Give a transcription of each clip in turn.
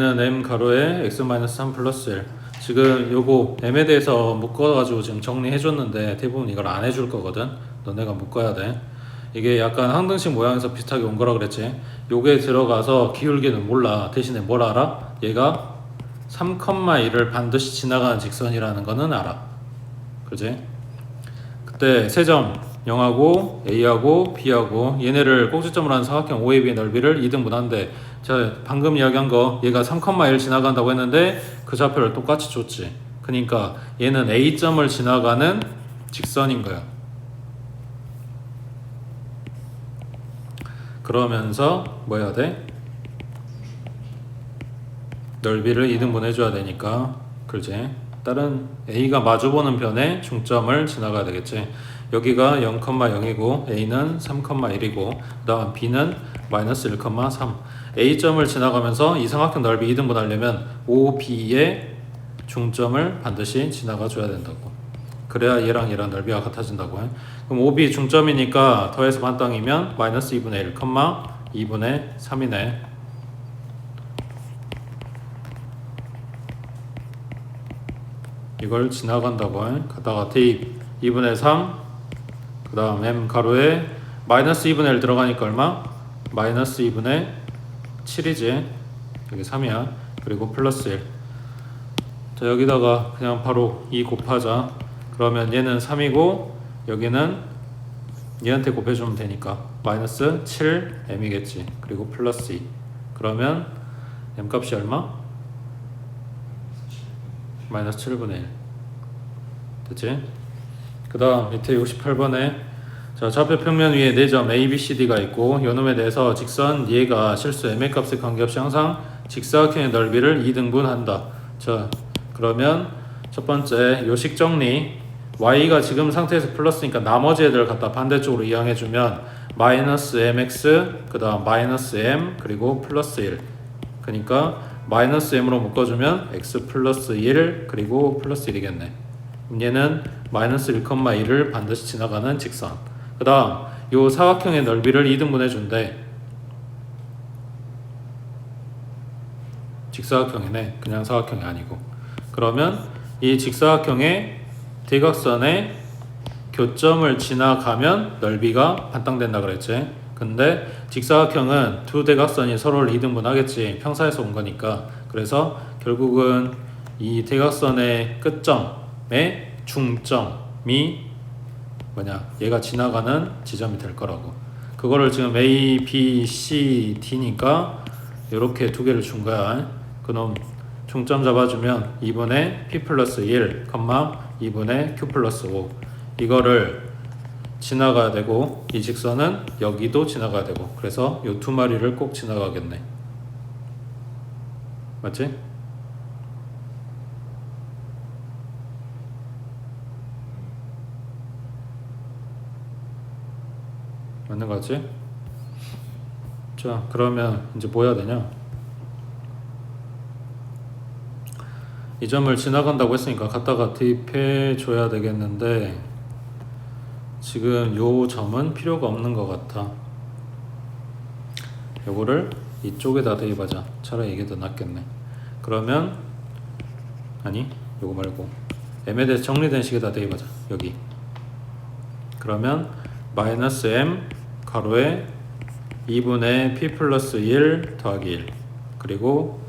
는 m 가로에 x-3 플러스 1. 지금 요거 m에 대해서 묶어가지고 지금 정리해줬는데 대부분 이걸 안 해줄 거거든. 너네가 묶어야 돼. 이게 약간 항등식 모양에서 비슷하게 온 거라 그랬지. 요게 들어가서 기울기는 몰라. 대신에 뭘 알아? 얘가 3,1을 반드시 지나가는 직선이라는 거는 알아. 그지? 그때 세 점 0하고 A하고 B하고 얘네를 꼭지점으로 하는 사각형 OAB의 넓이를 2등분한데 제가 방금 이야기한 거 얘가 3,1 지나간다고 했는데 그 좌표를 똑같이 줬지. 그러니까 얘는 A점을 지나가는 직선인 거야. 그러면서 뭐 해야 돼? 넓이를 2등분 해줘야 되니까 그렇지. 다른 A가 마주보는 변에 중점을 지나가야 되겠지. 여기가 0,0이고 A는 3,1이고 그 다음 B는 마이너스 1,3. A점을 지나가면서 이 삼각형 넓이 2등분 하려면 OB의 중점을 반드시 지나가 줘야 된다고. 그래야 얘랑 얘랑 넓이가 같아진다고 해. 그럼 OB 중점이니까 더해서 반땅이면 마이너스 2분의 1, 2분의 3이네. 이걸 지나간다고 해. 가다가 대입 2분의 3, 그 다음 m 가로에 마이너스 2분의 1 들어가니까 얼마? 마이너스 2분의 7이지. 여기 3이야. 그리고 플러스 1. 자, 여기다가 그냥 바로 2 곱하자. 그러면 얘는 3이고 여기는 얘한테 곱해주면 되니까 마이너스 7m이겠지. 그리고 플러스 2. 그러면 m 값이 얼마? 마이너스 7분의 1. 됐지? 그 다음 밑에 68번에 자, 좌표 평면 위에 4점 A, B, C, D가 있고 요놈에 대해서 직선 얘가 실수 m의 값에 관계없이 항상 직사각형의 넓이를 2등분한다. 자, 그러면 첫 번째 요식 정리. y가 지금 상태에서 플러스니까 나머지 애들 갖다 반대쪽으로 이항해주면 마이너스 mx 그 다음 마이너스 m 그리고 플러스 1. 그러니까 마이너스 m으로 묶어주면 x 플러스 1 그리고 플러스 1이겠네. 얘는 마이너스 1,1을 반드시 지나가는 직선. 그 다음 요 사각형의 넓이를 2등분 해준대. 직사각형이네. 그냥 사각형이 아니고. 그러면 이 직사각형의 대각선의 교점을 지나가면 넓이가 반땅된다 그랬지. 근데 직사각형은 두 대각선이 서로를 2등분 하겠지. 평사에서 온 거니까. 그래서 결국은 이 대각선의 끝점의 중점이 뭐냐? 얘가 지나가는 지점이 될 거라고. 그거를 지금 A, B, C, D니까 이렇게 두 개를 준 거야. 그놈 중점 잡아주면 2분의 P 플러스 1, 2분의 Q 플러스 5. 이거를 지나가야 되고 이 직선은 여기도 지나가야 되고 그래서 이 두 마리를 꼭 지나가겠네. 맞지? 맞는 거 같지? 자, 그러면 이제 뭐 해야 되냐? 이 점을 지나간다고 했으니까 갖다가 대입해 줘야 되겠는데 지금 요 점은 필요가 없는 것 같아. 요거를 이쪽에다 대입하자. 차라리 이게 더 낫겠네. 그러면 아니 요거 말고 m에 대해서 정리된 식에다 대입하자. 여기. 그러면 마이너스 m 가로에 2분의 p 플러스 1 더하기 1 그리고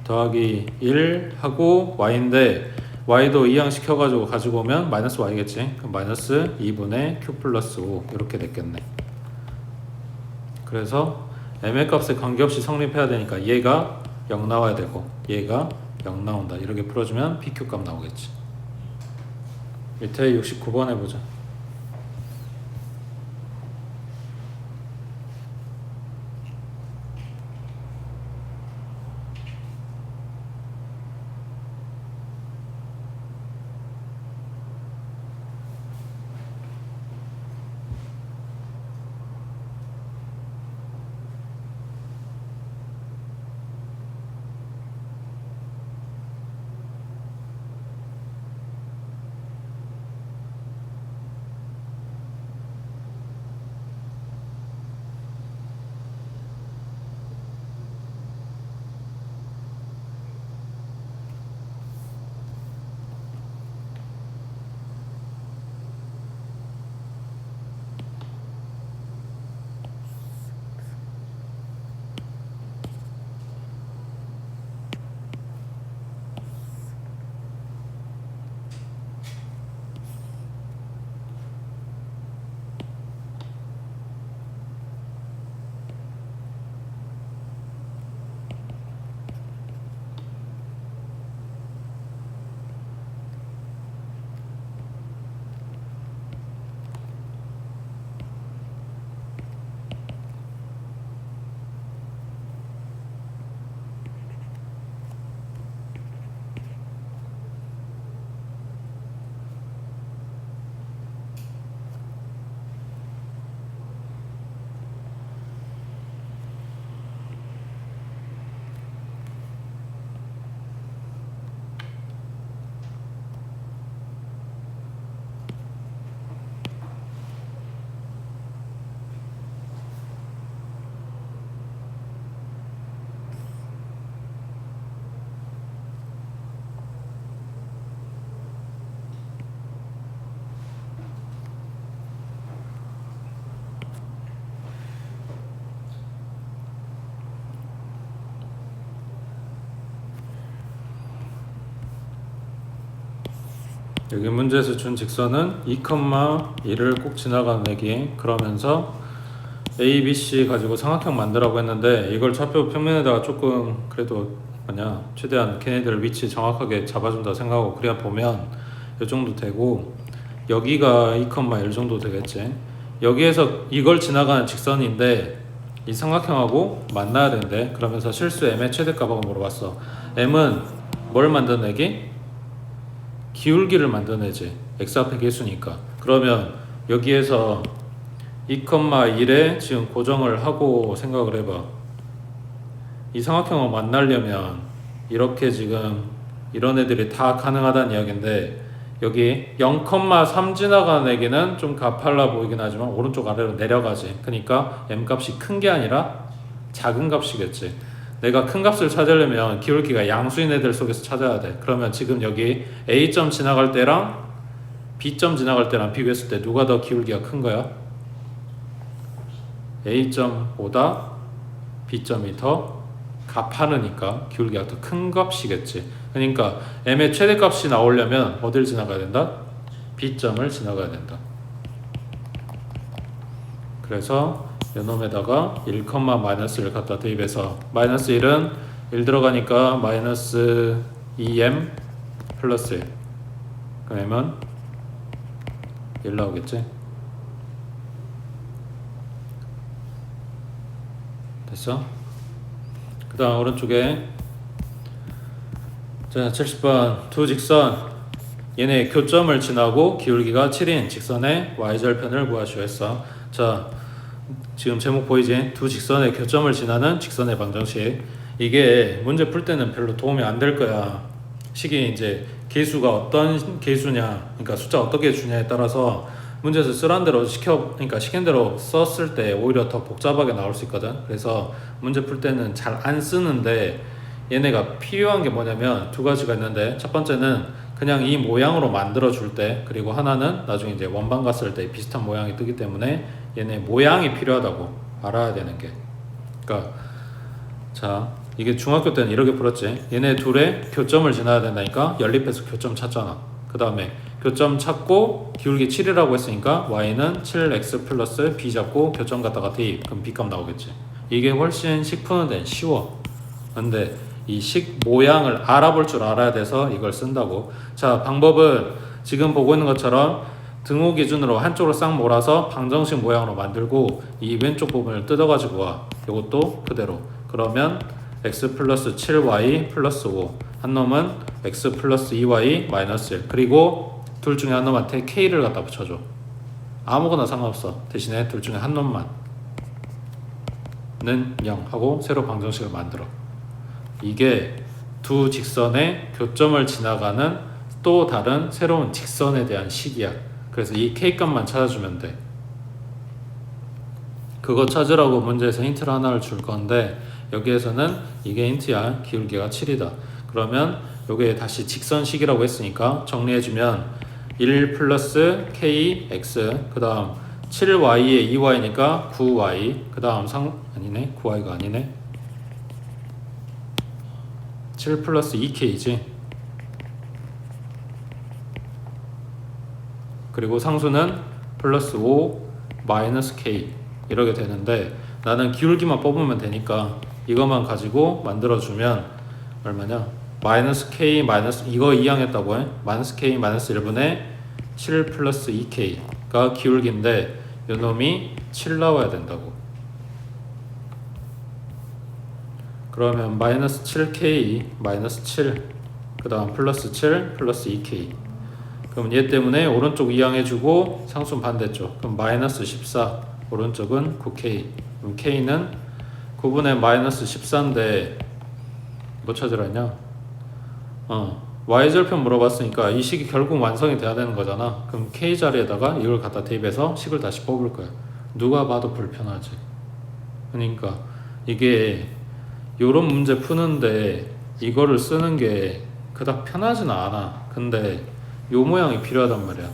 더하기 1 하고 y인데 y도 이항시켜가지고 가지고 오면 마이너스 y겠지. 그럼 마이너스 2분의 q 플러스 5 이렇게 됐겠네. 그래서 m의 값에 관계없이 성립해야 되니까 얘가 0 나와야 되고 얘가 0 나온다. 이렇게 풀어주면 pq 값 나오겠지. 밑에 69번 해보자. 여기 문제에서 준 직선은 2,1을 꼭 지나가는 애기. 그러면서 A, B, C 가지고 삼각형 만들라고 했는데 이걸 좌표 평면에다가 조금 그래도 최대한 걔네들 위치 정확하게 잡아준다 생각하고 그래야 보면 이 정도 되고, 여기가 2,1 정도 되겠지. 여기에서 이걸 지나가는 직선인데 이 삼각형하고 만나야 되는데, 그러면서 실수 m의 최대값하고 물어봤어. m은 뭘 만드내기? 기울기를 만드내지. x 앞에 개수니까. 그러면 여기에서 2,1에 지금 고정을 하고 생각을 해봐. 이 삼각형을 만나려면 이렇게 지금 이런 애들이 다 가능하다는 이야기인데, 여기 0,3 지나가는 애기는 좀 가팔라 보이긴 하지만 오른쪽 아래로 내려가지. 그러니까 m 값이 큰 게 아니라 작은 값이겠지. 내가 큰 값을 찾으려면 기울기가 양수인 애들 속에서 찾아야 돼. 그러면 지금 여기 A점 지나갈 때랑 B점 지나갈 때랑 비교했을 때 누가 더 기울기가 큰 거야? A점보다 B점이 더 가파르니까 기울기가 더 큰 값이겠지. 그러니까 m의 최대값이 나오려면 어딜 지나가야 된다? B점을 지나가야 된다. 그래서 요놈에다가 1, 마이너스를 갖다 대입해서 마이너스 1은 1 들어가니까 마이너스 2m 플러스 1. 그러면 1 나오겠지? 됐어? 그 다음 오른쪽에 자 70번 두 직선 얘네 교점을 지나고 기울기가 7인 직선의 y절편을 구하시오 했어. 자 지금 제목 보이지? 두 직선의 교점을 지나는 직선의 방정식. 이게 문제 풀 때는 별로 도움이 안 될 거야. 식이 이제 개수가 어떤 개수냐, 그러니까 숫자 어떻게 주냐에 따라서 문제에서 쓰란 대로 그러니까 시킨 대로 썼을 때 오히려 더 복잡하게 나올 수 있거든. 그래서 문제 풀 때는 잘 안 쓰는데, 얘네가 필요한 게 뭐냐면 두 가지가 있는데, 첫 번째는 그냥 이 모양으로 만들어 줄 때, 그리고 하나는 나중에 이제 원방 갔을 때 비슷한 모양이 뜨기 때문에 얘네 모양이 필요하다고 알아야 되는 게. 그러니까 자 이게 중학교 때는 이렇게 풀었지. 얘네 둘의 교점을 지나야 된다니까 연립해서 교점 찾잖아. 그 다음에 교점 찾고 기울기 7이라고 했으니까 y는 7x 플러스 b 잡고 교점 갖다가 대입. 그럼 b값 나오겠지. 이게 훨씬 식 푸는 데는 쉬워. 근데 이 식 모양을 알아볼 줄 알아야 돼서 이걸 쓴다고. 자 방법은 지금 보고 있는 것처럼 등호 기준으로 한쪽으로 싹 몰아서 방정식 모양으로 만들고 이 왼쪽 부분을 뜯어가지고 와. 이것도 그대로. 그러면 x 플러스 7y 플러스 5, 한 놈은 x 플러스 2y 마이너스 1, 그리고 둘 중에 한 놈한테 k를 갖다 붙여줘. 아무거나 상관없어. 대신에 둘 중에 한 놈만 는 0 하고 새로 방정식을 만들어. 이게 두 직선의 교점을 지나가는 또 다른 새로운 직선에 대한 식이야. 그래서 이 k값만 찾아주면 돼. 그거 찾으라고 문제에서 힌트를 하나를 줄 건데, 여기에서는 이게 힌트야. 기울기가 7이다. 그러면 여기에 다시 직선식이라고 했으니까 정리해주면 1 플러스 kx, 그 다음 7y에 2y니까 9y, 그 다음 아니네 9y가 아니네 7 플러스 2k지. 그리고 상수는 플러스 5 마이너스 k 이렇게 되는데, 나는 기울기만 뽑으면 되니까 이것만 가지고 만들어주면 얼마냐? 마이너스 k 마이너스, 이거 이항했다고 해. 마이너스 k 마이너스 1분의 7 플러스 2k가 기울기인데 요놈이 7 나와야 된다고. 그러면 마이너스 7k 마이너스 7, 그 다음 플러스 7 플러스 2k. 그럼 얘 때문에 오른쪽 이항해주고 상수는 반대쪽. 그럼 마이너스 14, 오른쪽은 9k. 그럼 k는 9분의 마이너스 14인데 뭐 찾으라 했냐? y절편 물어봤으니까 이 식이 결국 완성이 돼야 되는 거잖아. 그럼 k 자리에다가 이걸 갖다 대입해서 식을 다시 뽑을 거야. 누가 봐도 불편하지. 그러니까 이게 요런 문제 푸는데 이거를 쓰는 게 그닥 편하진 않아. 근데 요 모양이 필요하단 말이야.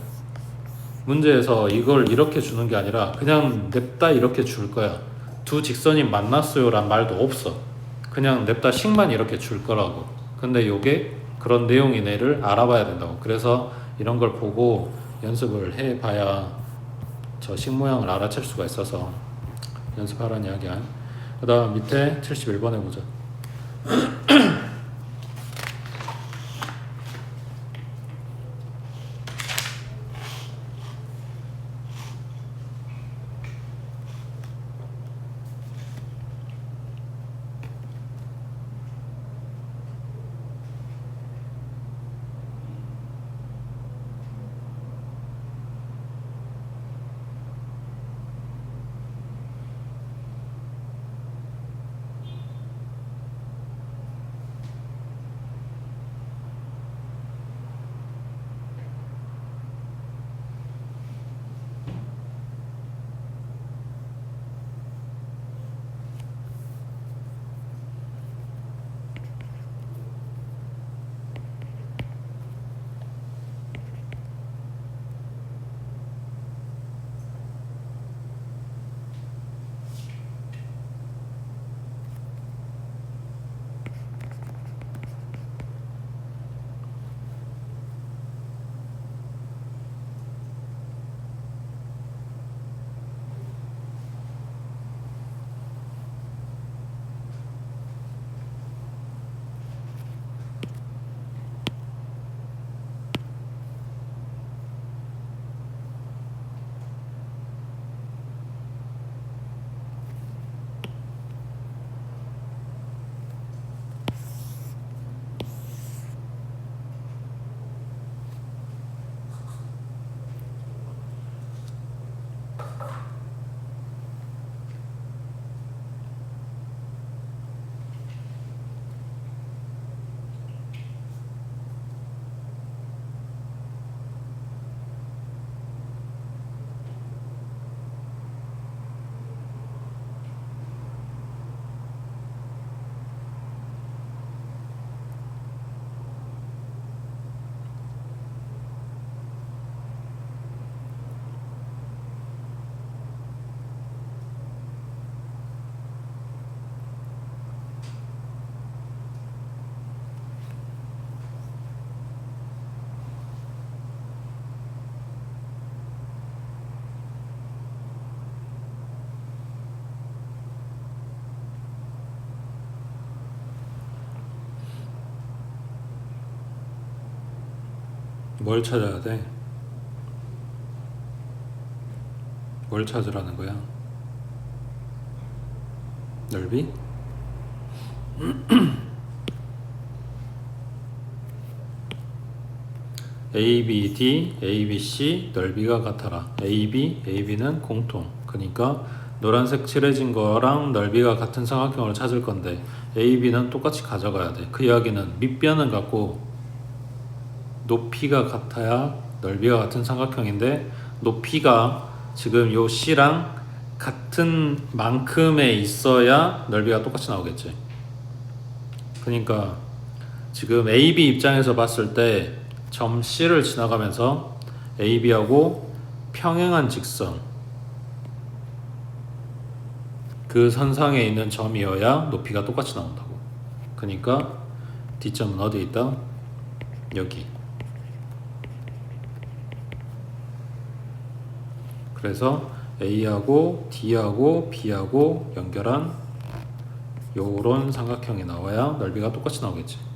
문제에서 이걸 이렇게 주는 게 아니라 그냥 냅다 이렇게 줄 거야. 두 직선이 만났어요 란 말도 없어. 그냥 냅다 식만 이렇게 줄 거라고. 근데 요게 그런 내용이네를 알아봐야 된다고. 그래서 이런 걸 보고 연습을 해봐야 저 식 모양을 알아챌 수가 있어서 연습하라는 이야기야. 그 다음 밑에 71번 해보자. 뭘 찾아야 돼? 뭘 찾으라는 거야? 넓이? ABD, ABC 넓이가 같아라. AB, AB는 공통. 그러니까 노란색 칠해진 거랑 넓이가 같은 삼각형을 찾을 건데 AB는 똑같이 가져가야 돼. 그 이야기는 밑변은 같고 높이가 같아야 넓이가 같은 삼각형인데 높이가 지금 요 C랑 같은 만큼에 있어야 넓이가 똑같이 나오겠지. 그러니까 지금 AB 입장에서 봤을 때 점 C를 지나가면서 AB하고 평행한 직선, 그 선상에 있는 점이어야 높이가 똑같이 나온다고. 그러니까 D점은 어디 있다? 여기. 그래서 A하고 D하고 B하고 연결한 요런 삼각형이 나와야 넓이가 똑같이 나오겠지.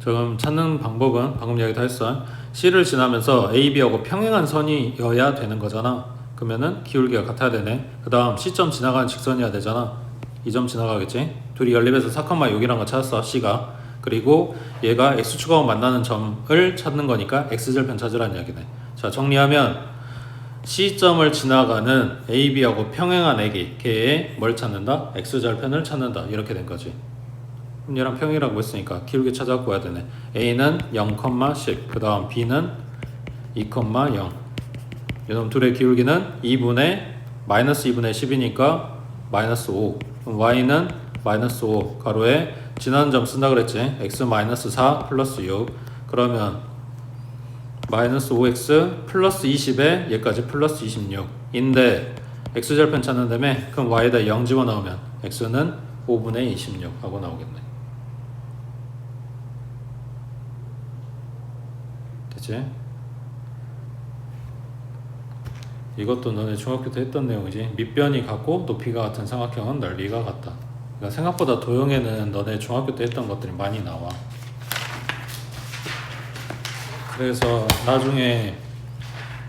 지금 찾는 방법은 방금 이야기 다 했어. C를 지나면서 AB하고 평행한 선이어야 되는 거잖아. 그러면은 기울기가 같아야 되네. 그 다음 C점 지나가는 직선이어야 되잖아. 이 점 지나가겠지. 둘이 연립해서 4,6이란 거 찾았어, C가. 그리고 얘가 X축하고 만나는 점을 찾는 거니까 X절편 찾으라는 이야기네. 자, 정리하면 C점을 지나가는 AB하고 평행한 애기, 걔의 뭘 찾는다? X절편을 찾는다. 이렇게 된 거지. 그럼 얘랑 평행이라고 했으니까 기울기 찾아갖고 와야 되네. A는 0,10, 그 다음 B는 2,0. 이놈 둘의 기울기는 2분의 마이너스 2분의 10이니까 마이너스 5. 그럼 Y는 마이너스 5 가로에 지나는 점 쓴다 그랬지. X 마이너스 4 플러스 6. 그러면 마이너스 5X 플러스 20에 얘까지 플러스 26인데 X절편 찾는다며. 그럼 Y에다 0 집어넣으면 X는 5분의 26 하고 나오겠네. 맞지? 이것도 너네 중학교 때 했던 내용이지. 밑변이 같고 높이가 같은 삼각형은 넓이가 같다. 그러니까 생각보다 도형에는 너네 중학교 때 했던 것들이 많이 나와. 그래서 나중에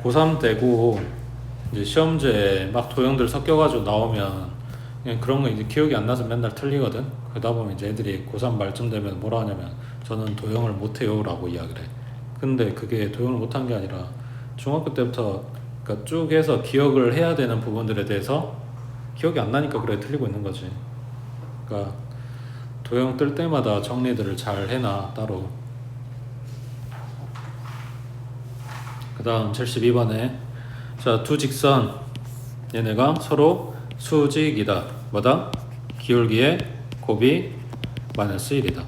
고3 되고 이제 시험지에 막 도형들 섞여가지고 나오면 그냥 그런 거 이제 기억이 안 나서 맨날 틀리거든. 그러다 보면 이제 애들이 고3 말쯤 되면 뭐라 하냐면 저는 도형을 못해요 라고 이야기를 해. 근데 그게 도형을 못한 게 아니라 중학교 때부터 그러니까 쭉 해서 기억을 해야 되는 부분들에 대해서 기억이 안 나니까 그래 틀리고 있는 거지. 그러니까 도형 뜰 때마다 정리들을 잘 해놔 따로. 그 다음 72번에 자, 두 직선 얘네가 서로 수직이다. 뭐다? 기울기의 곱이 마이너스 1이다.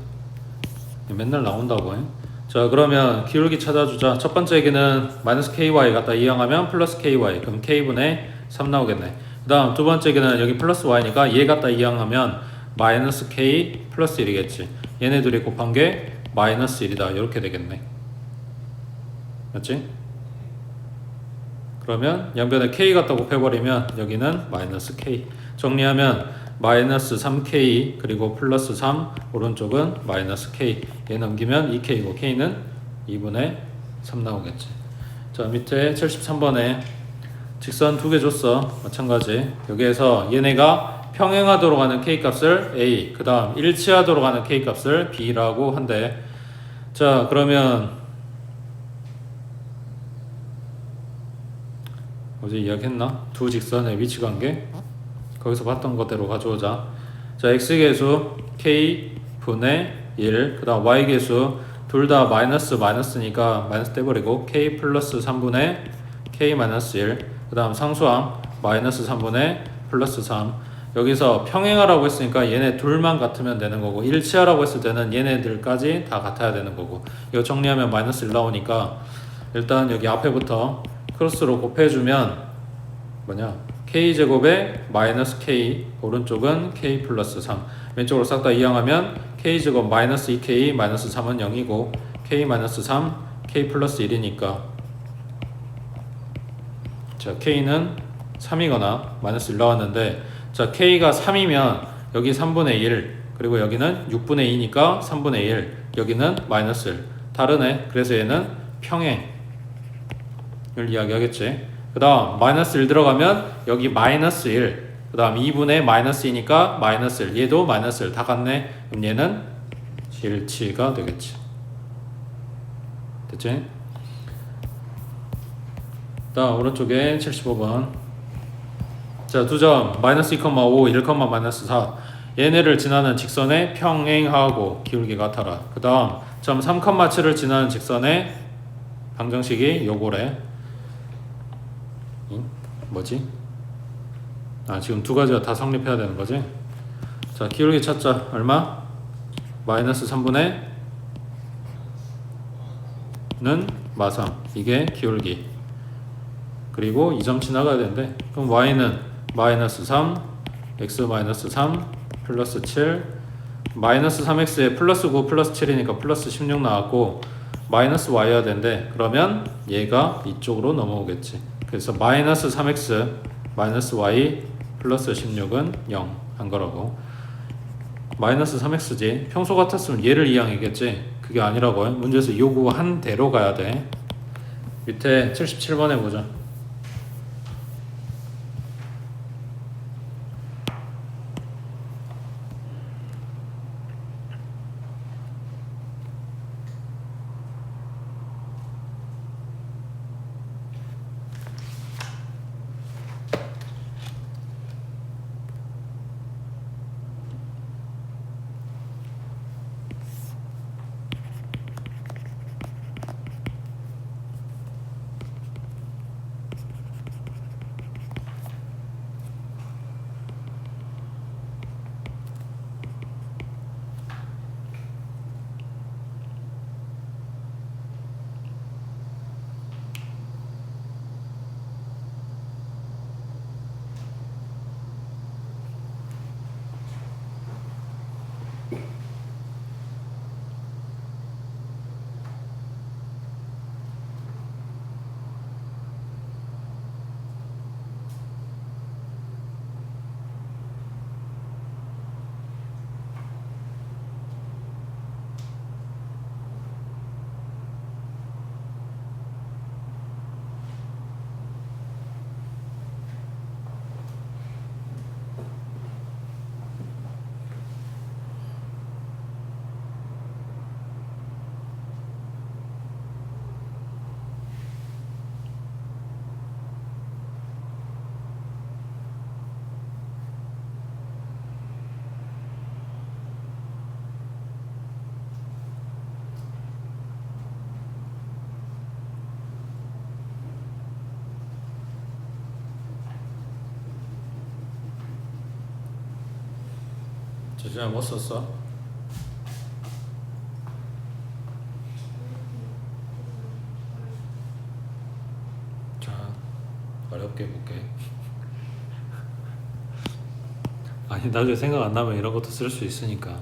맨날 나온다고 해. 자, 그러면 기울기 찾아주자. 첫 번째 얘기는 마이너스 ky 갖다 이항하면 플러스 ky. 그럼 k분의 3 나오겠네. 그 다음 두 번째 얘기는 여기 플러스 y니까 얘 갖다 이항하면 마이너스 k 플러스 1이겠지. 얘네 둘이 곱한 게 마이너스 1이다. 이렇게 되겠네. 맞지? 그러면 양변에 k 갖다 곱해버리면 여기는 마이너스 k. 정리하면 마이너스 3k 그리고 플러스 3 오른쪽은 마이너스 k. 얘 넘기면 2k고 k는 2분의 3 나오겠지. 자, 밑에 73번에 직선 두 개 줬어. 마찬가지. 여기에서 얘네가 평행하도록 하는 k 값을 a, 그 다음 일치하도록 하는 k 값을 b라고 한대. 자, 그러면 어제 이야기했나? 두 직선의 위치관계 거기서 봤던 것대로 가져오자. 자, x계수 k분의 1, 그 다음 y계수 둘 다 마이너스니까 마이너스 떼버리고 k 플러스 3분의 k 마이너스 1, 그 다음 상수항 마이너스 3분의 플러스 3. 여기서 평행하라고 했으니까 얘네 둘만 같으면 되는 거고, 일치하라고 했을 때는 얘네들까지 다 같아야 되는 거고. 이거 정리하면 마이너스 1 나오니까 일단 여기 앞에부터 크로스로 곱해주면 뭐냐, k제곱에 마이너스 k, 오른쪽은 k 플러스 3, 왼쪽으로 싹 다 이항하면 k제곱 마이너스 2k 마이너스 3은 0이고 k 마이너스 3, k 플러스 1이니까 자, k는 3이거나 마이너스 1 나왔는데, 자, k가 3이면 여기 3분의 1, 그리고 여기는 6분의 2니까 3분의 1, 여기는 마이너스 1. 다르네. 그래서 얘는 평행 을 이야기하겠지. 그 다음 마이너스 1 들어가면 여기 마이너스 1, 그 다음 2분의 마이너스 2니까 마이너스 1, 얘도 마이너스 1 다 같네. 그럼 얘는 일치가 되겠지. 됐지? 다음 오른쪽에 75번. 자, 두 점 마이너스 2,5, 1, 마이너스 4. 얘네를 지나는 직선에 평행하고 기울기 같아라. 그 다음 점 3,7을 지나는 직선의 방정식이 요거래. 뭐지? 아, 지금 두 가지가 다 성립해야 되는 거지? 자, 기울기 찾자. 얼마? 마이너스 3분의 는 마삼. 이게 기울기. 그리고 이 점 지나가야 되는데, 그럼 y는 마이너스 3, x 마이너스 3, 플러스 7, 마이너스 3x에 플러스 9, 플러스 7이니까 플러스 16 나왔고, 마이너스 y여야 되는데, 그러면 얘가 이쪽으로 넘어오겠지. 그래서 마이너스 3x 마이너스 y 플러스 16은 0 한 거라고. 마이너스 3x지. 평소 같았으면 얘를 이항이겠지. 그게 아니라고. 문제에서 요구한 대로 가야 돼. 밑에 77번에 보자. 진짜 못 썼어? 자, 어렵게 볼게. 아니 나중에 생각 안 나면 이런 것도 쓸 수 있으니까.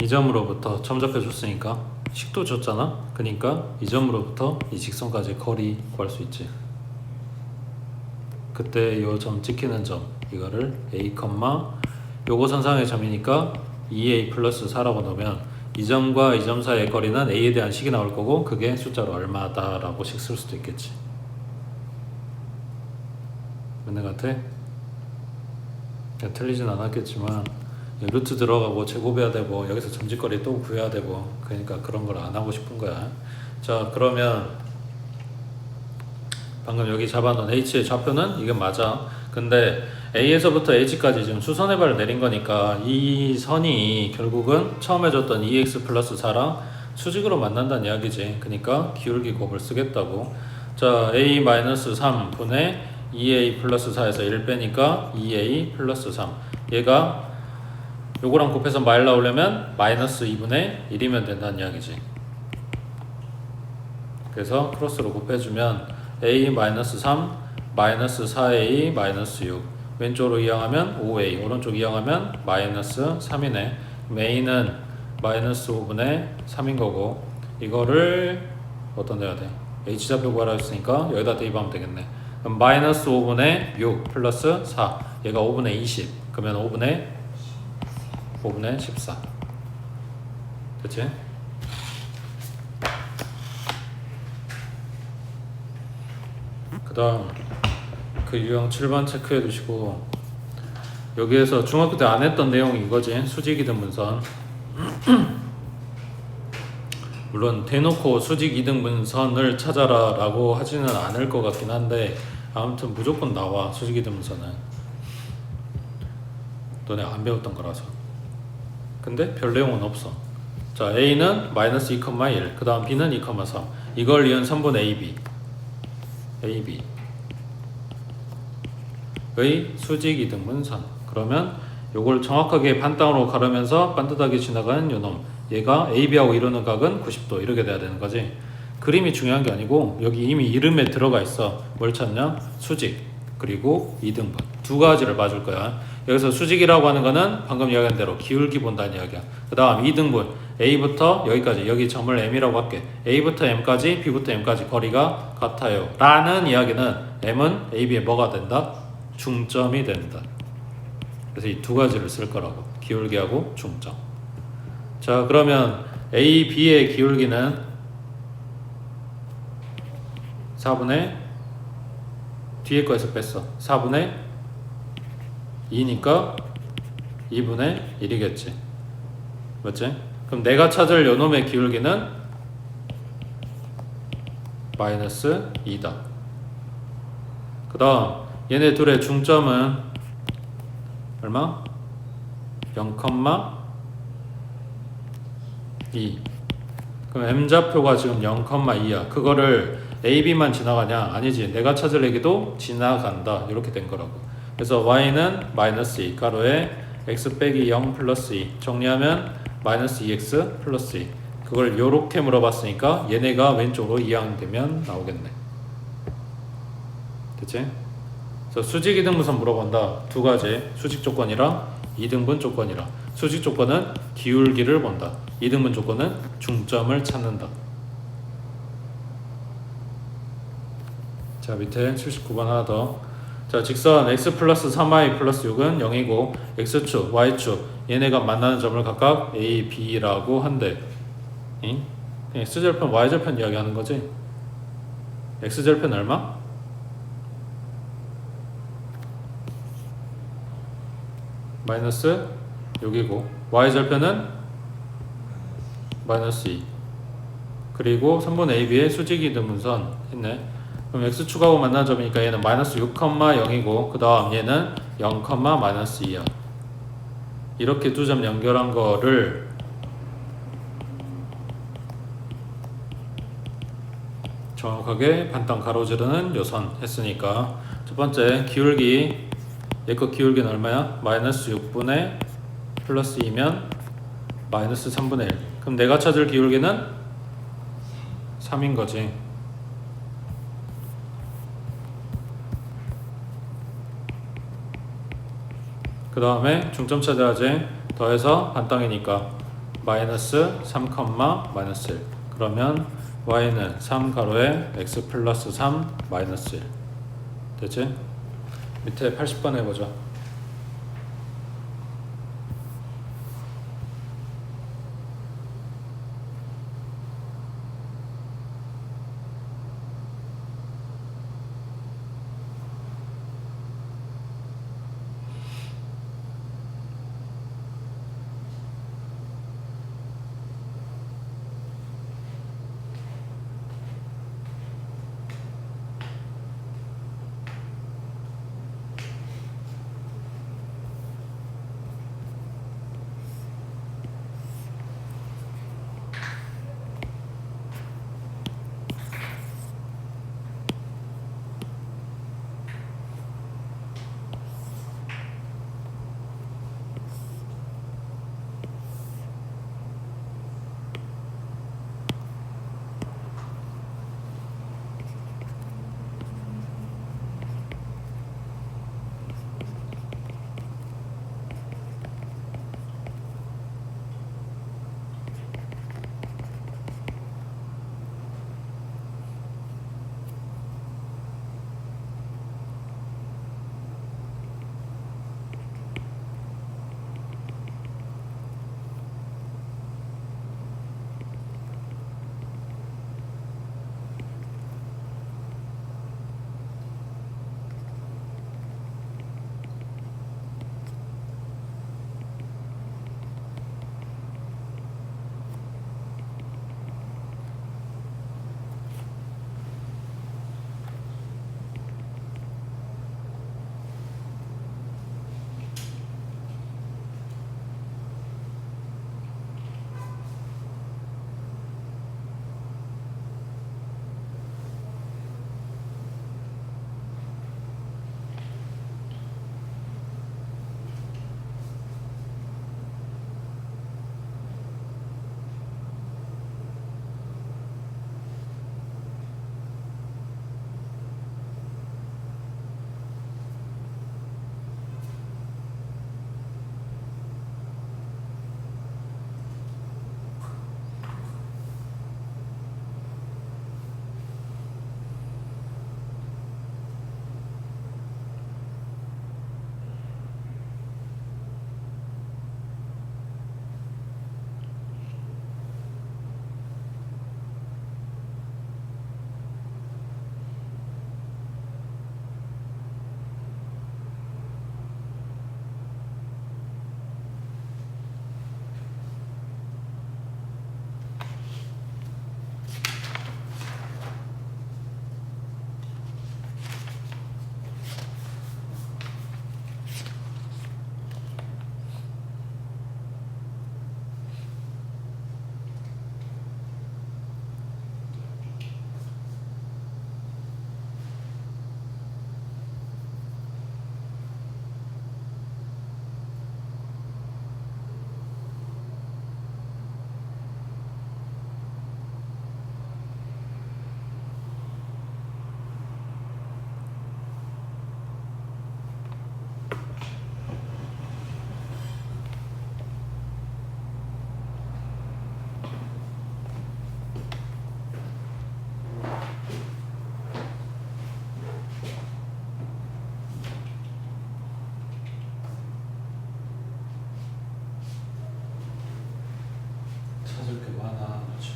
이 점으로부터 점잡해 줬으니까 식도 줬잖아. 그러니까 이 점으로부터 이 직선까지 거리 구할 수 있지. 그때 요 점 찍히는 점 이거를 a, 요거 선상의 점이니까 2a 플러스 4라고 넣으면 이 점과 이 점 사이의 거리는 a에 대한 식이 나올 거고 그게 숫자로 얼마다 라고 식 쓸 수도 있겠지. 맞는 것 같아? 틀리진 않았겠지만 루트 들어가고 제곱해야 되고 여기서 점짓거리 또 구해야 되고 그러니까 그런 걸 안 하고 싶은 거야. 자 그러면 방금 여기 잡아놓은 h의 좌표는 이게 맞아. 근데 a에서부터 h까지 지금 수선의 발을 내린 거니까 이 선이 결국은 처음에 줬던 2x 플러스 4랑 수직으로 만난다는 이야기지. 그러니까 기울기 곱을 쓰겠다고. 자 a-3분의 2a 플러스 4에서 1 빼니까 2a 플러스 3. 얘가 요거랑 곱해서 마일 나오려면 마이너스 2분의 1이면 된다는 이야기지. 그래서 크로스로 곱해주면 a 마이너스 3 마이너스 4a 마이너스 6 왼쪽으로 이항하면 5a 오른쪽 이항하면 마이너스 3이네. a는 마이너스 5분의 3인 거고 이거를 어떤 데야 돼? h좌표 구하라 했으니까 여기다 대입하면 되겠네. 그럼 마이너스 5분의 6 플러스 4 얘가 5분의 20 그러면 5분의 14 그치? 그 다음 그 유형 7번 체크해 두시고 여기에서 중학교 때 안 했던 내용이 이거지. 수직2등 분선 물론 대놓고 수직2등 분선을 찾아라 라고 하지는 않을 것 같긴 한데 아무튼 무조건 나와. 수직2등 분선은 너네 안 배웠던 거라서. 근데 별 내용은 없어. 자 A는 마이너스 2,1 그 다음 B는 2,4 이걸 이은 3분의 AB의 수직2등분선. 그러면 요걸 정확하게 반땅으로 가르면서 반듯하게 지나가는 요놈 얘가 AB하고 이루는 각은 90도 이렇게 돼야 되는 거지. 그림이 중요한 게 아니고 여기 이미 이름에 들어가 있어. 뭘 찾냐? 수직 그리고 2등분 두 가지를 봐줄 거야. 여기서 수직이라고 하는 거는 방금 이야기한 대로 기울기 본다는 이야기야. 그 다음 2등분 A부터 여기까지 여기 점을 M이라고 할게. A부터 M까지 B부터 M까지 거리가 같아요 라는 이야기는 M은 AB에 뭐가 된다? 중점이 된다. 그래서 이 두 가지를 쓸 거라고. 기울기하고 중점. 자 그러면 A, B의 기울기는 4분의 뒤에 거에서 뺐어. 4분의 2니까 2분의 1이겠지. 맞지? 그럼 내가 찾을 요놈의 기울기는 마이너스 2다. 그 다음 얘네 둘의 중점은 얼마? 0,2. 그럼 M좌표가 지금 0,2야. 그거를 AB만 지나가냐? 아니지. 내가 찾을 얘기도 지나간다. 이렇게 된 거라고. 그래서 Y는 마이너스 2 가로에 X 빼기 0 플러스 2 정리하면 마이너스 2X 플러스 2. 그걸 요렇게 물어봤으니까 얘네가 왼쪽으로 이항되면 나오겠네. 됐지? 그래서 수직 2등분선 물어본다. 두 가지. 수직 조건이랑 2등분 조건이랑. 수직 조건은 기울기를 본다. 2등분 조건은 중점을 찾는다. 자 밑에 79번 하나 더. 자 직선 x 플러스 3y 플러스 6은 0이고 x축, y축 얘네가 만나는 점을 각각 a, b라고 한대. x절편, y절편 이야기하는 거지. x절편 얼마? 마이너스 6이고 y절편은 마이너스 2 그리고 3분의 ab의 수직이등분선 했네. 그럼 x축하고 만나는 점이니까 얘는 마이너스 6,0이고 그 다음 얘는 0, 마이너스 2야. 이렇게 두 점 연결한 거를 정확하게 반땅 가로지르는 요선 했으니까 첫 번째 기울기 얘거 기울기는 얼마야? 마이너스 6분의 플러스 2면 마이너스 3분의 1. 그럼 내가 찾을 기울기는 3인 거지. 그 다음에 중점 찾아야지. 더해서 반땅이니까 마이너스 3, 마이너스 1. 그러면 y는 3 가로에 x 플러스 3 마이너스 1. 됐지? 밑에 80번 해보자.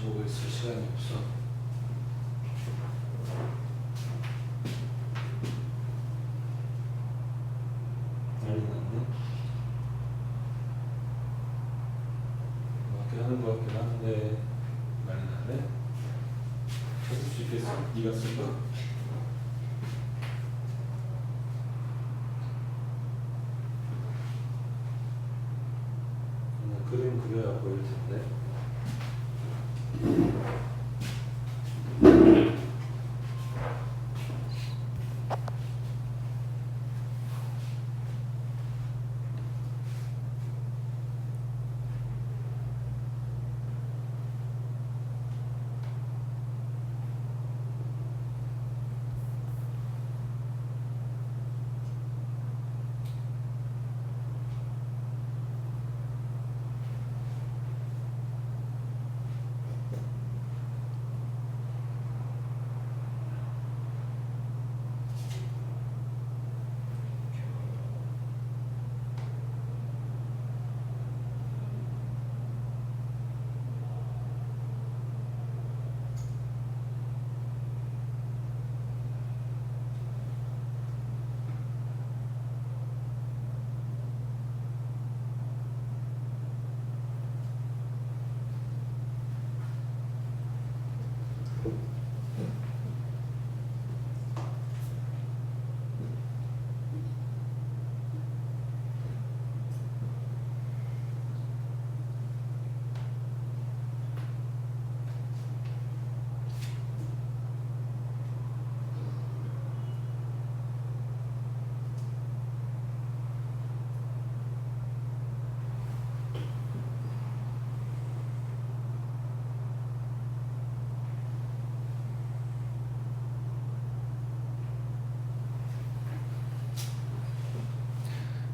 보고 있을 시간이 없어. 난리 났네. 맞게 하는 것 같긴 한데 난리 났네. 찾을 수 있겠어? 네가 쓴 거? 그림 그려야 보일 텐데.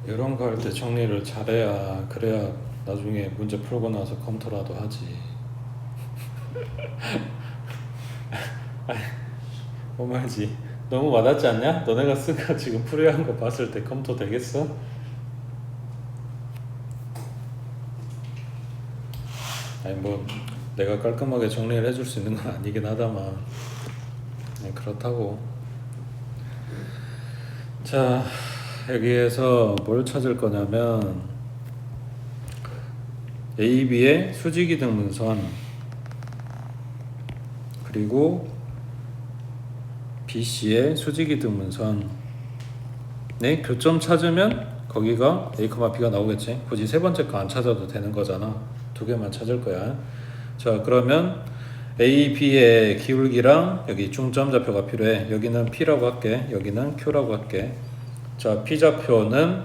이런 거 할 때 정리를 잘해야 그래야 나중에 문제 풀고 나서 검토라도 하지. 뭔 말지? 너무 와닿지 않냐? 너네가 쓰가 지금 풀이한 거 봤을 때 검토 되겠어? 아니 뭐 내가 깔끔하게 정리를 해줄 수 있는 건 아니긴 하다만 그렇다고. 자, 여기에서 뭘 찾을 거냐면 A, B의 수직이등 문선 그리고 B, C의 수직이등 문선의 교점 찾으면 거기가 A, B가 나오겠지. 굳이 세 번째 거 안 찾아도 되는 거잖아. 두 개만 찾을 거야. 자, 그러면 A, B의 기울기랑 여기 중점 좌표가 필요해. 여기는 P라고 할게. 여기는 Q라고 할게. 자, P 좌표는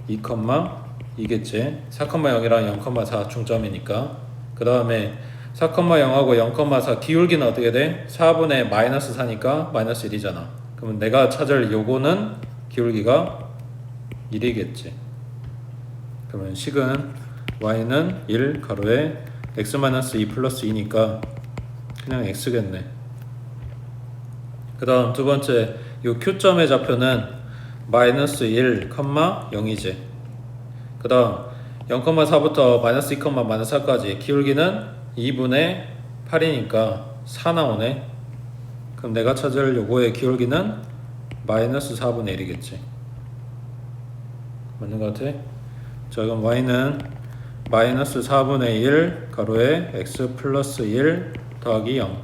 2,2겠지. 4,0이랑 0,4 중점이니까. 그 다음에 4,0하고 0,4 기울기는 어떻게 돼? 4분의 마이너스 4니까 마이너스 1이잖아. 그러면 내가 찾을 요거는 기울기가 1이겠지. 그러면 식은 y는 1 가로에 x-2 플러스 2니까 그냥 x겠네. 그 다음 두 번째 요 Q점의 좌표는 마이너스 1, 0이지. 그 다음 0,4부터 마이너스 2, 마이너스 4까지 기울기는 2분의 8이니까 4 나오네. 그럼 내가 찾을 요거의 기울기는 마이너스 4분의 1이겠지. 맞는 것 같아? 자, 그럼 y는 마이너스 4분의 1 가로에 x 플러스 1 더하기 0.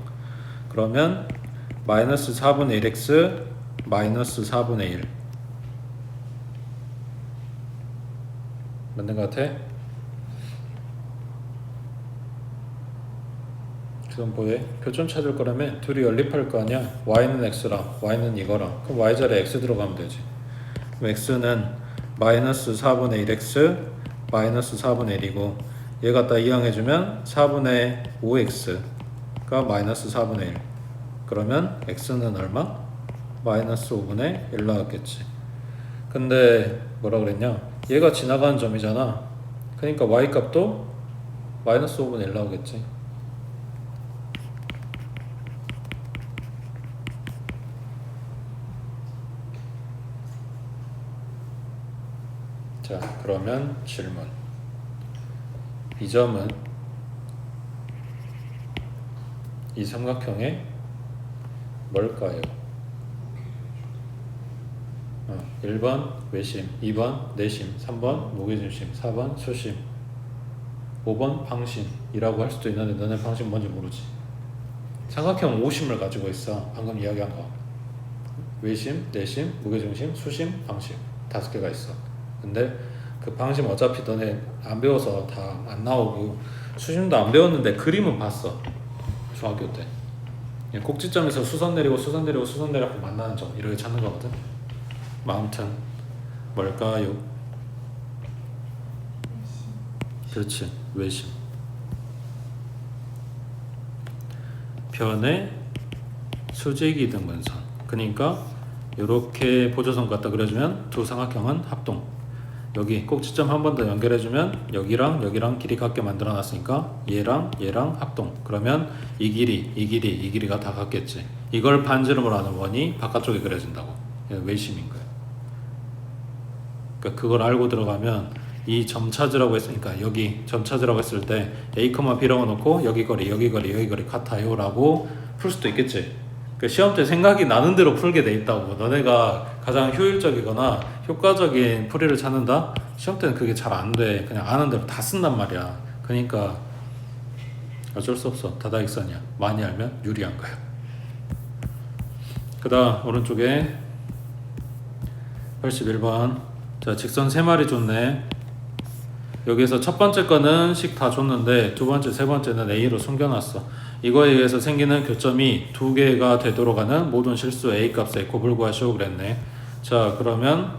그러면 마이너스 4분의 1x 마이너스 4분의 1. 맞는 것 같아? 그럼 뭐해? 표준 찾을 거라면 둘이 연립할 거 아니야? y는 x랑 y는 이거랑. 그럼 y 자리에 x 들어가면 되지. 그럼 x는 마이너스 4분의 1x 마이너스 4분의 1이고 얘 갖다 이항해주면 4분의 5x가 마이너스 4분의 1. 그러면 x는 얼마? 마이너스 5분의 1 나왔겠지. 근데 뭐라 그랬냐? 얘가 지나가는 점이잖아. 그러니까 y 값도 마이너스 5분의 1 나오겠지. 자, 그러면 질문. 이 점은 이 삼각형의 뭘까요? 1번 외심, 2번 내심, 3번 무게중심, 4번 수심, 5번 방심이라고 할 수도 있는데 너네 방심 뭔지 모르지. 삼각형 오심을 가지고 있어. 방금 이야기한 거. 외심, 내심, 무게중심, 수심, 방심 5개가 있어. 근데 그 방심 어차피 너네 안 배워서 다 안 나오고 수심도 안 배웠는데 그림은 봤어. 중학교 때 꼭지점에서 수선 내리고 수선 내리고 수선 내리고 만나는 점 이렇게 찾는 거거든. 아무튼 뭘까요? 그렇지, 외심. 변의 수직이등 분선. 그러니까 이렇게 보조선 갖다 그려주면 두 삼각형은 합동. 여기 꼭지점 한 번 더 연결해주면 여기랑 여기랑 길이 같게 만들어놨으니까 얘랑 얘랑 합동. 그러면 이 길이, 이 길이, 이 길이가 다 같겠지. 이걸 반지름으로 하는 원이 바깥쪽에 그려진다고. 외심인 거예요. 그러니까 그걸 알고 들어가면 이 점 찾으라고 했으니까 여기 점 찾으라고 했을 때 A, B라고 놓고 여기 거리, 여기 거리, 여기 거리 같아요 라고 풀 수도 있겠지. 그 시험 때 생각이 나는 대로 풀게 돼 있다고. 너네가 가장 효율적이거나 효과적인 풀이를 찾는다? 시험 때는 그게 잘 안 돼. 그냥 아는 대로 다 쓴단 말이야. 그러니까 어쩔 수 없어. 다다익선이야. 많이 알면 유리한 거야. 그 다음 오른쪽에 81번. 자, 직선 3마리 줬네. 여기서 첫 번째 거는 식 다 줬는데 두 번째, 세 번째는 A로 숨겨놨어. 이거에 의해서 생기는 교점이 2개가 되도록 하는 모든 실수 A 값의 곱을 구하시오 그랬네. 자, 그러면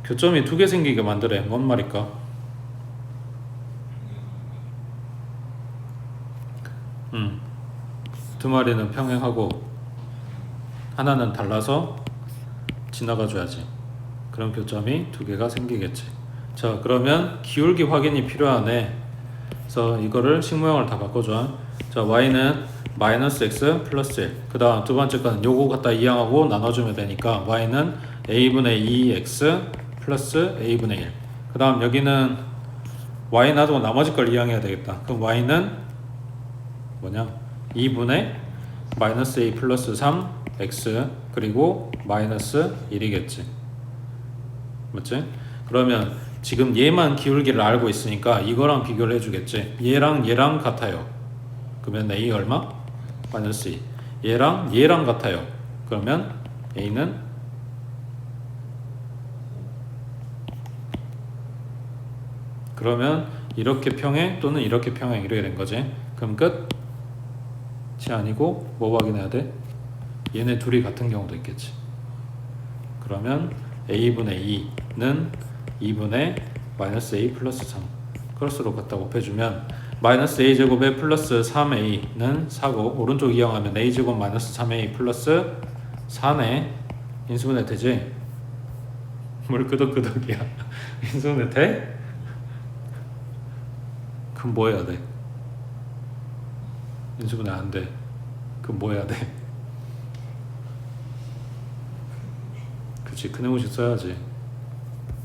교점이 2개 생기게 만드래. 뭔 말일까? 두 마리는 평행하고 하나는 달라서 지나가 줘야지. 그럼 교점이 두 개가 생기겠지. 자, 그러면 기울기 확인이 필요하네. 그래서 이거를 식모형을 다 바꿔줘. 자, y는 마이너스 x 플러스 1. 그 다음 두 번째 거는 요거 갖다 이항하고 나눠주면 되니까 y는 a분의 2x 플러스 a분의 1. 그 다음 여기는 y 놔두고 나머지 걸 이항해야 되겠다. 그럼 y는 뭐냐? 2분의 마이너스 a 플러스 3 x 그리고 마이너스 1이겠지. 맞지? 그러면 지금 얘만 기울기를 알고 있으니까 이거랑 비교를 해주겠지. 얘랑 같아요. 그러면 a 얼마? 마이너스 2. 얘랑 같아요. 그러면 a는 그러면 이렇게 평행 또는 이렇게 평행 이렇게 된 거지. 그럼 끝이 아니고 뭐 확인해야 돼? 얘네 둘이 같은 경우도 있겠지. 그러면 a분의 2는 2분의 마이너스 a 플러스 3 크로스로 갖다 곱해주면 마이너스 a제곱에 플러스 3a는 4고 오른쪽 이항하면 a제곱 마이너스 3a 플러스 4네. 인수분해 되지? 뭘 끄덕끄덕이야. 인수분해 돼? 그럼 뭐 해야 돼? 인수분해 안 돼. 그럼 뭐 해야 돼? 그치, 큰형식 써야지.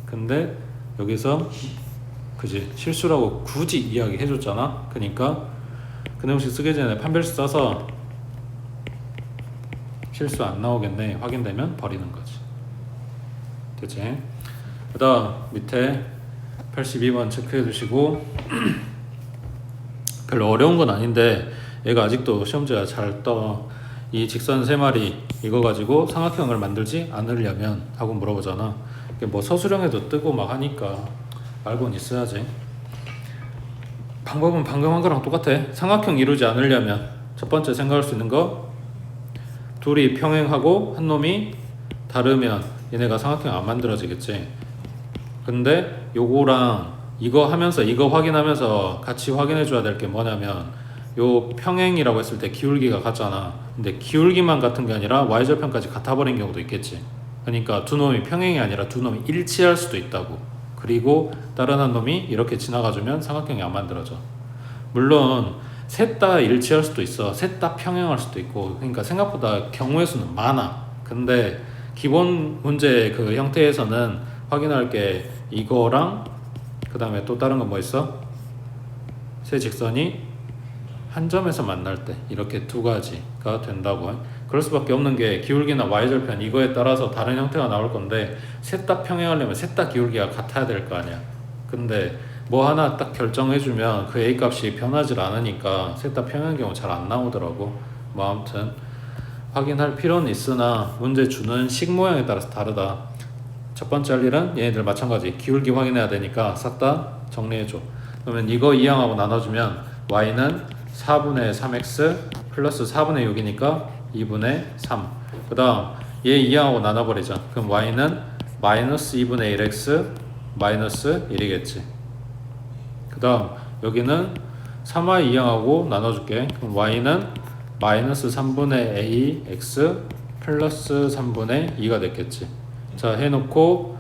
근데 여기서 그지 실수라고 굳이 이야기 해줬잖아. 그러니까 큰형식 쓰기 전에 판별식 써서 실수 안 나오겠네 확인되면 버리는 거지. 됐지? 그 다음 밑에 82번 체크해 주시고 별로 어려운 건 아닌데 얘가 아직도 시험지가 잘 떠. 이 직선 세 마리 이거 가지고 삼각형을 만들지 않으려면 하고 물어보잖아. 뭐 서술형에도 뜨고 막 하니까 알고는 있어야지. 방법은 방금 한 거랑 똑같아. 삼각형 이루지 않으려면 첫 번째 생각할 수 있는 거, 둘이 평행하고 한 놈이 다르면 얘네가 삼각형 안 만들어지겠지. 근데 요거랑 이거 하면서 이거 확인하면서 같이 확인해 줘야 될 게 뭐냐면 요 평행이라고 했을 때 기울기가 같잖아. 근데 기울기만 같은 게 아니라 y절편까지 같아버린 경우도 있겠지. 그러니까 두 놈이 평행이 아니라 두 놈이 일치할 수도 있다고. 그리고 다른 한 놈이 이렇게 지나가주면 삼각형이 안 만들어져. 물론 셋 다 일치할 수도 있어. 셋 다 평행할 수도 있고. 그러니까 생각보다 경우의 수는 많아. 근데 기본 문제 그 형태에서는 확인할 게 이거랑 그 다음에 또 다른 건 뭐 있어? 세 직선이 한 점에서 만날 때 이렇게 두 가지가 된다고. 그럴 수밖에 없는 게 기울기나 y절편 이거에 따라서 다른 형태가 나올 건데 셋 다 평행하려면 셋 다 기울기가 같아야 될 거 아니야. 근데 뭐 하나 딱 결정해주면 그 a 값이 변하지 않으니까 셋 다 평행한 경우 잘 안 나오더라고. 뭐 아무튼 확인할 필요는 있으나 문제 주는 식 모양에 따라서 다르다. 첫 번째 할 일은 얘네들 마찬가지 기울기 확인해야 되니까 싹 다 정리해줘. 그러면 이거 이항하고 나눠주면 y는 4분의 3x 플러스 4분의 6이니까 2분의 3. 그 다음 얘 이항하고 나눠버리자. 그럼 y는 마이너스 2분의 1x 마이너스 1이겠지. 그 다음 여기는 3y 이항하고 나눠줄게. 그럼 y는 마이너스 3분의 ax 플러스 3분의 2가 됐겠지. 자 해놓고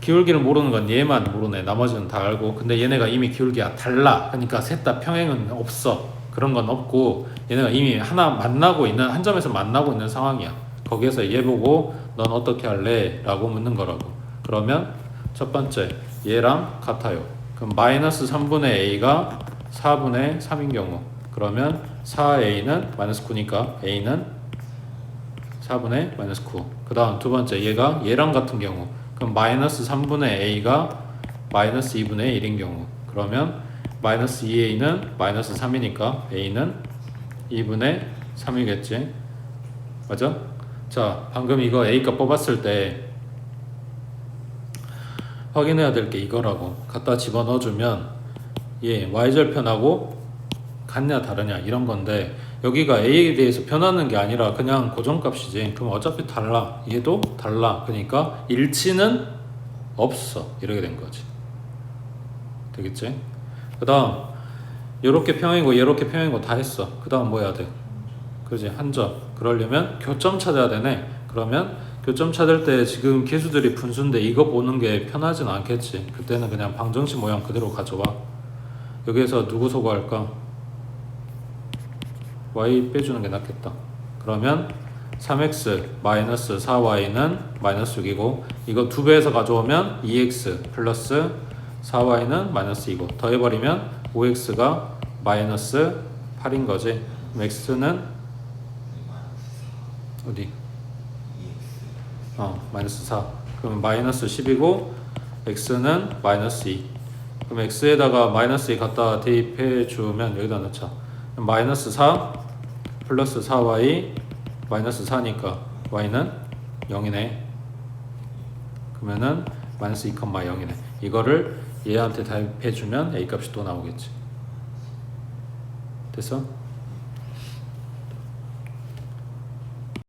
기울기를 모르는 건 얘만 모르네. 나머지는 다 알고. 근데 얘네가 이미 기울기가 달라. 그러니까 셋 다 평행은 없어. 그런 건 없고 얘네가 이미 하나 만나고 있는 한 점에서 만나고 있는 상황이야. 거기에서 얘 보고 넌 어떻게 할래? 라고 묻는 거라고. 그러면 첫 번째 얘랑 같아요. 그럼 마이너스 3분의 a가 4분의 3인 경우 그러면 4a는 마이너스 9니까 a는 4분의 마이너스 9. 그 다음 두 번째 얘가 얘랑 같은 경우 그럼 마이너스 3분의 a가 마이너스 2분의 1인 경우 그러면 마이너스 2a는 마이너스 3이니까 a는 2분의 3이겠지. 맞아? 자 방금 이거 a값 뽑았을 때 확인해야 될 게 이거라고. 갖다 집어넣어주면 얘 y절편하고 같냐 다르냐 이런 건데 여기가 a에 대해서 변하는 게 아니라 그냥 고정값이지. 그럼 어차피 달라. 얘도 달라. 그러니까 일치는 없어. 이렇게 된 거지. 되겠지? 그 다음 요렇게 평행이고 요렇게 평행이고 다 했어. 그 다음 뭐 해야 돼? 그지? 한 점. 그러려면 교점 찾아야 되네. 그러면 교점 찾을 때 지금 개수들이 분수인데 이거 보는 게 편하진 않겠지. 그때는 그냥 방정식 모양 그대로 가져와. 여기에서 누구 소거할까? y 빼주는 게 낫겠다. 그러면 3x 마이너스 4y는 마이너스 6이고 이거 2배에서 가져오면 2x 플러스 4y는 마이너스 2고 더해버리면 5x가 마이너스 8인 거지. 그럼 x는 어디? 마이너스 4. 그럼 마이너스 10이고 x는 마이너스 2. 그럼 x에다가 마이너스 2 갖다 대입해 주면 여기다 넣자. 그럼 마이너스 4 플러스 4y 마이너스 4니까 y는 0이네. 그러면은 마이너스 2, 0이네. 이거를 얘한테 대입해 주면 a 값이 또 나오겠지. 됐어?